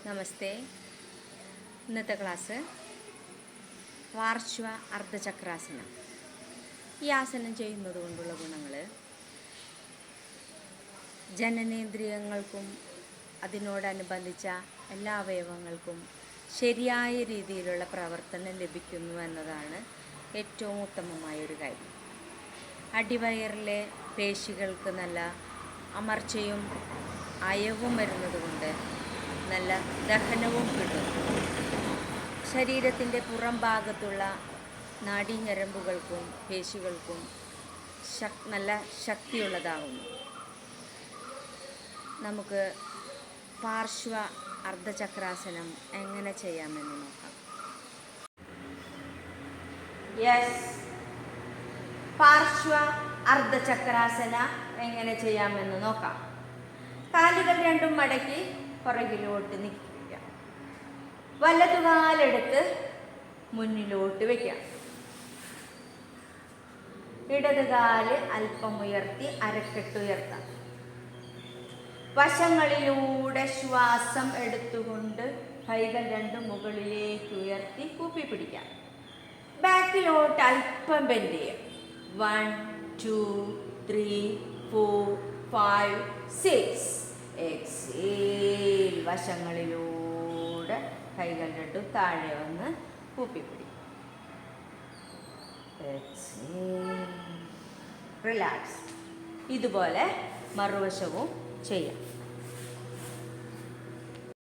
നമസ്തേ. ഇന്നത്തെ ക്ലാസ് പാർശ്വ അർദ്ധചക്രാസനം. ഈ ആസനം ചെയ്യുന്നത് കൊണ്ടുള്ള ഗുണങ്ങൾ ജനനേന്ദ്രിയങ്ങൾക്കും അതിനോടനുബന്ധിച്ച എല്ലാ അവയവങ്ങൾക്കും ശരിയായ രീതിയിലുള്ള പ്രവർത്തനം ലഭിക്കുന്നു എന്നതാണ് ഏറ്റവും ഉത്തമമായൊരു കാര്യം. അടിവയറിലെ പേശികൾക്ക് നല്ല അമർച്ചയും അയവും വരുന്നത് കൊണ്ട് നല്ല ദഹനവും കിട്ടും. ശരീരത്തിൻ്റെ പുറം ഭാഗത്തുള്ള നാഡീഞരമ്പുകൾക്കും പേശികൾക്കും നല്ല ശക്തിയുള്ളതാകുന്നു. നമുക്ക് പാർശ്വ അർദ്ധചക്രാസനം എങ്ങനെ ചെയ്യാമെന്ന് നോക്കാം. പാർശ്വ അർദ്ധചക്രാസന എങ്ങനെ ചെയ്യാമെന്ന് നോക്കാം. കാലുകൾ രണ്ടും മടക്കി പുറകിലോട്ട് നിൽക്കുക. വലതുകാലെടുത്ത് മുന്നിലോട്ട് വയ്ക്കാം. ഇടതുകാല് അല്പം ഉയർത്തി അരക്കെട്ടുയർത്താം. വശങ്ങളിലൂടെ ശ്വാസം എടുത്തുകൊണ്ട് കൈകൾ രണ്ടും മുകളിലേക്ക് ഉയർത്തി കൂപ്പി പിടിക്കാം. ബാക്കിലോട്ട് അല്പം ബെൻഡ് ചെയ്യാം. 1 2 3 4 5 6. എക്സേൽ. വശങ്ങളിലൂടെ കൈകൾ രണ്ടും താഴെ വന്ന് കൂപ്പിപ്പിടി. റിലാക്സ്. ഇതുപോലെ മറുവശവും ചെയ്യാം.